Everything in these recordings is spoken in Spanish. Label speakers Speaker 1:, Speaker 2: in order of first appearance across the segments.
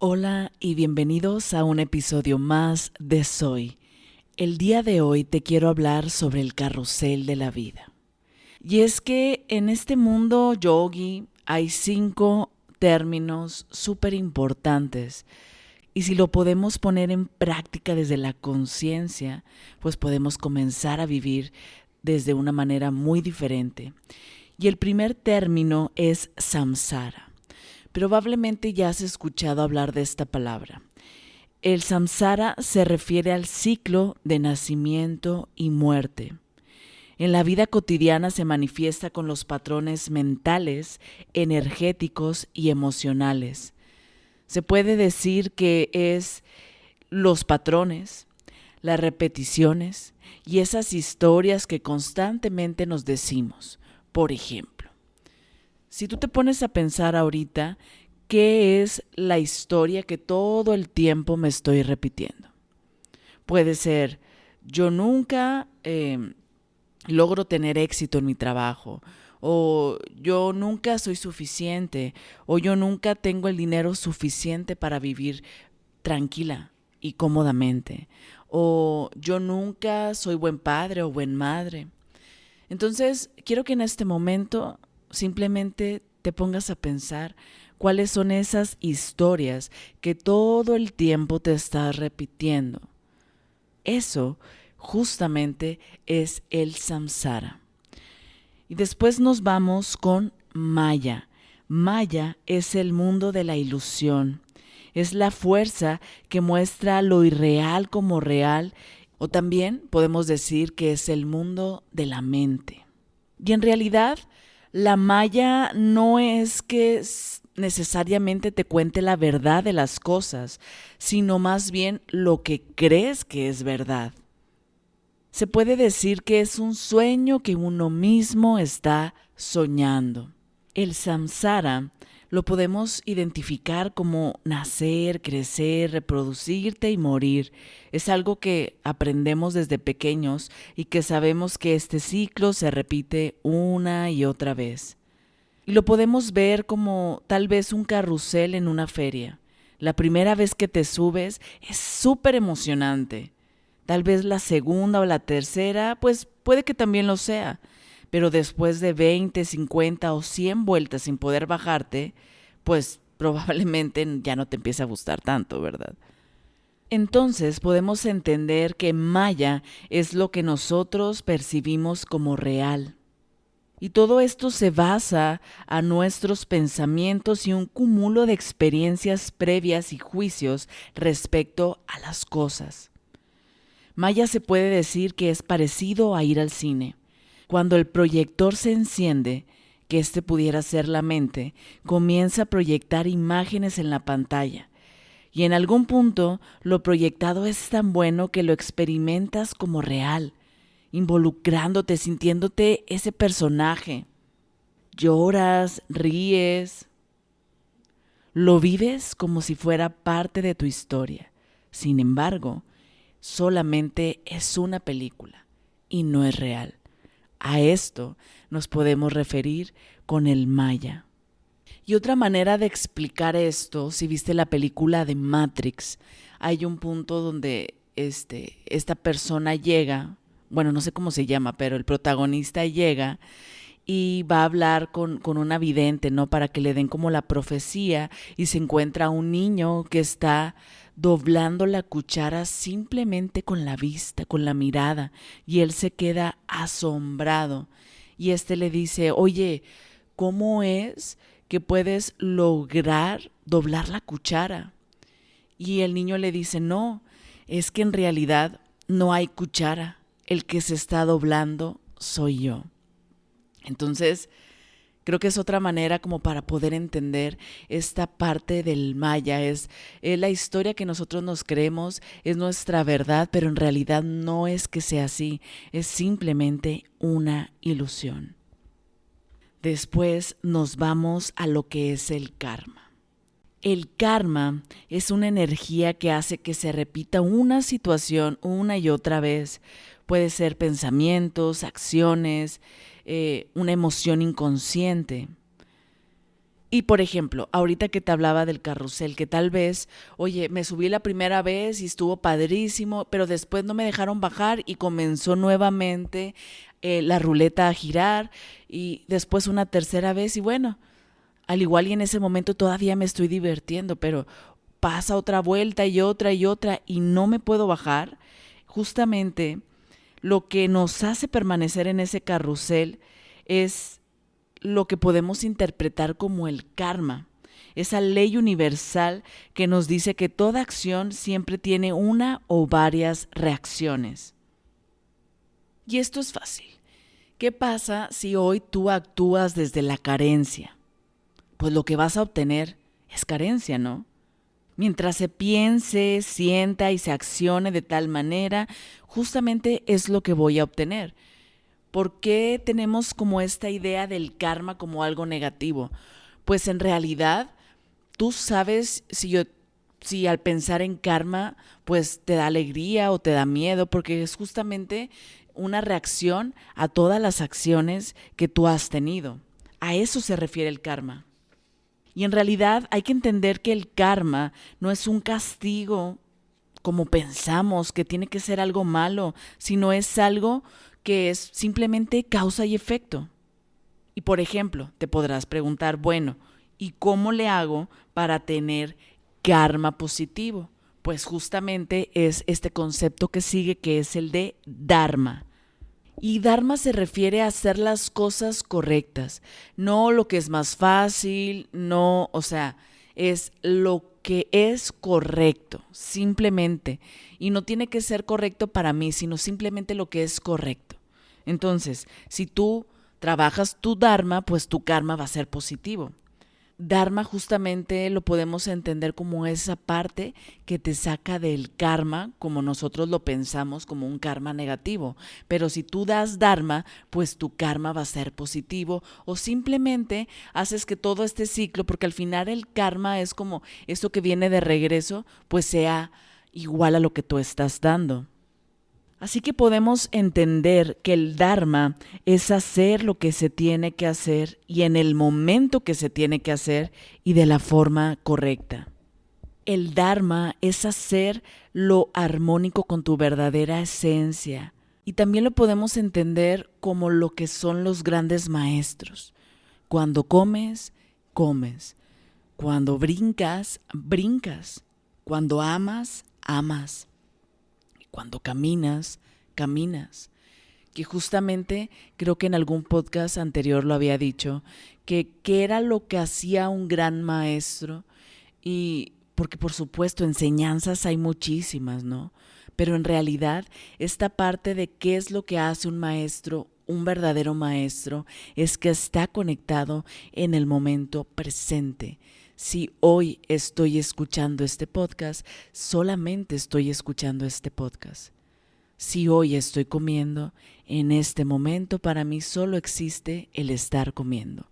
Speaker 1: Hola y bienvenidos a un episodio más de Soy. El día de hoy te quiero hablar sobre el carrusel de la vida. Y es que en este mundo yogi hay 5 términos súper importantes. Y si lo podemos poner en práctica desde la conciencia, pues podemos comenzar a vivir desde una manera muy diferente. Y el primer término es samsara. Probablemente ya has escuchado hablar de esta palabra. El samsara se refiere al ciclo de nacimiento y muerte. En la vida cotidiana se manifiesta con los patrones mentales, energéticos y emocionales. Se puede decir que es los patrones, las repeticiones y esas historias que constantemente nos decimos. Por ejemplo, si tú te pones a pensar ahorita, ¿qué es la historia que todo el tiempo me estoy repitiendo? Puede ser, yo nunca logro tener éxito en mi trabajo, o yo nunca soy suficiente, o yo nunca tengo el dinero suficiente para vivir tranquila y cómodamente, o yo nunca soy buen padre o buen madre. Entonces, quiero que en este momento simplemente te pongas a pensar cuáles son esas historias que todo el tiempo te estás repitiendo. Eso justamente es el samsara. Y después nos vamos con Maya. Maya es el mundo de la ilusión. Es la fuerza que muestra lo irreal como real, o también podemos decir que es el mundo de la mente. Y en realidad, la Maya no es que necesariamente te cuente la verdad de las cosas, sino más bien lo que crees que es verdad. Se puede decir que es un sueño que uno mismo está soñando. El samsara lo podemos identificar como nacer, crecer, reproducirte y morir. Es algo que aprendemos desde pequeños y que sabemos que este ciclo se repite una y otra vez. Y lo podemos ver como tal vez un carrusel en una feria. La primera vez que te subes es súper emocionante. Tal vez la segunda o la tercera, pues puede que también lo sea. Pero después de 20, 50 o 100 vueltas sin poder bajarte, pues probablemente ya no te empiece a gustar tanto, ¿verdad? Entonces podemos entender que Maya es lo que nosotros percibimos como real. Y todo esto se basa a nuestros pensamientos y un cúmulo de experiencias previas y juicios respecto a las cosas. Maya se puede decir que es parecido a ir al cine. Cuando el proyector se enciende, que este pudiera ser la mente, comienza a proyectar imágenes en la pantalla. Y en algún punto, lo proyectado es tan bueno que lo experimentas como real, involucrándote, sintiéndote ese personaje. Lloras, ríes, lo vives como si fuera parte de tu historia. Sin embargo, solamente es una película y no es real. A esto nos podemos referir con el Maya. Y otra manera de explicar esto, si viste la película de Matrix, hay un punto donde esta persona llega, bueno, no sé cómo se llama, pero el protagonista llega y va a hablar con una vidente, ¿no? Para que le den como la profecía, y se encuentra un niño que está doblando la cuchara simplemente con la vista, con la mirada, y él se queda asombrado. Y le dice, oye, ¿cómo es que puedes lograr doblar la cuchara? Y el niño le dice, no, es que en realidad no hay cuchara, el que se está doblando soy yo. Entonces, creo que es otra manera como para poder entender esta parte del Maya. Es la historia que nosotros nos creemos, es nuestra verdad, pero en realidad no es que sea así, es simplemente una ilusión. Después nos vamos a lo que es el karma. El karma es una energía que hace que se repita una situación una y otra vez. Puede ser pensamientos, acciones, una emoción inconsciente. Y por ejemplo, ahorita que te hablaba del carrusel, que tal vez, oye, me subí la primera vez y estuvo padrísimo, pero después no me dejaron bajar y comenzó nuevamente la ruleta a girar y después una tercera vez y bueno, al igual y en ese momento todavía me estoy divirtiendo, pero pasa otra vuelta y otra y no me puedo bajar. Justamente lo que nos hace permanecer en ese carrusel es lo que podemos interpretar como el karma, esa ley universal que nos dice que toda acción siempre tiene una o varias reacciones. Y esto es fácil. ¿Qué pasa si hoy tú actúas desde la carencia? Pues lo que vas a obtener es carencia, ¿no? Mientras se piense, sienta y se accione de tal manera, justamente es lo que voy a obtener. ¿Por qué tenemos como esta idea del karma como algo negativo? Pues en realidad, tú sabes si al pensar en karma, pues te da alegría o te da miedo, porque es justamente una reacción a todas las acciones que tú has tenido. A eso se refiere el karma. Y en realidad hay que entender que el karma no es un castigo como pensamos, que tiene que ser algo malo, sino es algo que es simplemente causa y efecto. Y por ejemplo, te podrás preguntar, bueno, ¿y cómo le hago para tener karma positivo? Pues justamente es este concepto que sigue, que es el de dharma. Y dharma se refiere a hacer las cosas correctas, no lo que es más fácil, no, o sea, es lo que es correcto, simplemente. Y no tiene que ser correcto para mí, sino simplemente lo que es correcto. Entonces, si tú trabajas tu dharma, pues tu karma va a ser positivo. Dharma justamente lo podemos entender como esa parte que te saca del karma, como nosotros lo pensamos como un karma negativo. Pero si tú das dharma, pues tu karma va a ser positivo o simplemente haces que todo este ciclo, porque al final el karma es como esto que viene de regreso, pues sea igual a lo que tú estás dando. Así que podemos entender que el dharma es hacer lo que se tiene que hacer y en el momento que se tiene que hacer y de la forma correcta. El dharma es hacer lo armónico con tu verdadera esencia y también lo podemos entender como lo que son los grandes maestros. Cuando comes, comes. Cuando brincas, brincas. Cuando amas, amas. Cuando caminas, caminas. Que justamente creo que en algún podcast anterior lo había dicho, que era lo que hacía un gran maestro. Y porque por supuesto enseñanzas hay muchísimas, ¿no? Pero en realidad esta parte de qué es lo que hace un maestro, un verdadero maestro, es que está conectado en el momento presente. Si hoy estoy escuchando este podcast, solamente estoy escuchando este podcast. Si hoy estoy comiendo, en este momento para mí solo existe el estar comiendo.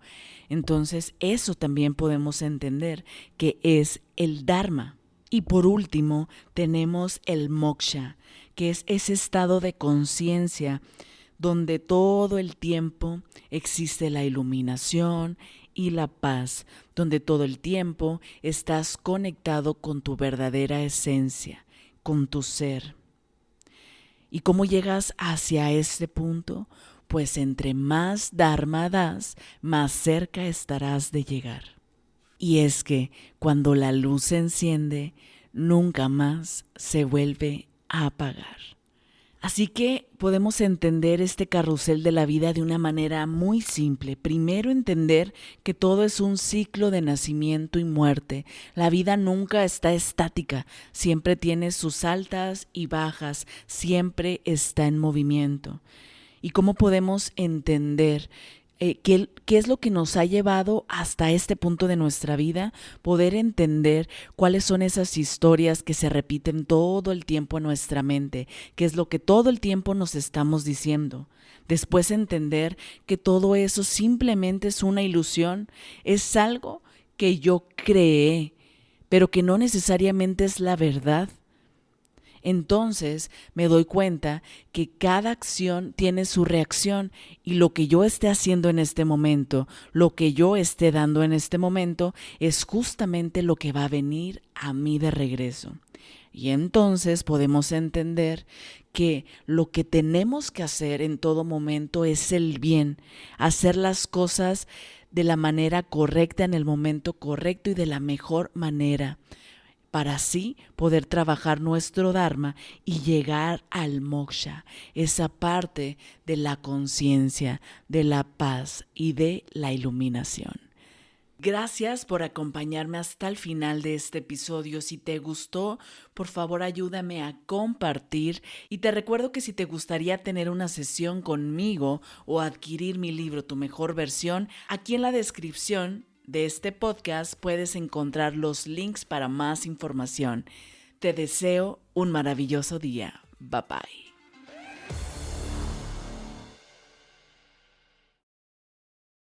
Speaker 1: Entonces eso también podemos entender que es el dharma. Y por último tenemos el moksha, que es ese estado de conciencia donde todo el tiempo existe la iluminación y la paz, donde todo el tiempo estás conectado con tu verdadera esencia, con tu ser. ¿Y cómo llegas hacia este punto? Pues entre más dharma das, más cerca estarás de llegar. Y es que cuando la luz se enciende, nunca más se vuelve a apagar. Así que podemos entender este carrusel de la vida de una manera muy simple. Primero, entender que todo es un ciclo de nacimiento y muerte. La vida nunca está estática, siempre tiene sus altas y bajas, siempre está en movimiento. ¿Y cómo podemos entender qué es lo que nos ha llevado hasta este punto de nuestra vida? Poder entender cuáles son esas historias que se repiten todo el tiempo en nuestra mente, qué es lo que todo el tiempo nos estamos diciendo. Después entender que todo eso simplemente es una ilusión, es algo que yo creé, pero que no necesariamente es la verdad. Entonces me doy cuenta que cada acción tiene su reacción y lo que yo esté haciendo en este momento, lo que yo esté dando en este momento, es justamente lo que va a venir a mí de regreso. Y entonces podemos entender que lo que tenemos que hacer en todo momento es el bien, hacer las cosas de la manera correcta en el momento correcto y de la mejor manera, para así poder trabajar nuestro Dharma y llegar al moksha, esa parte de la conciencia, de la paz y de la iluminación. Gracias por acompañarme hasta el final de este episodio. Si te gustó, por favor ayúdame a compartir y te recuerdo que si te gustaría tener una sesión conmigo o adquirir mi libro Tu Mejor Versión, aquí en la descripción de este podcast puedes encontrar los links para más información. Te deseo un maravilloso día. Bye bye.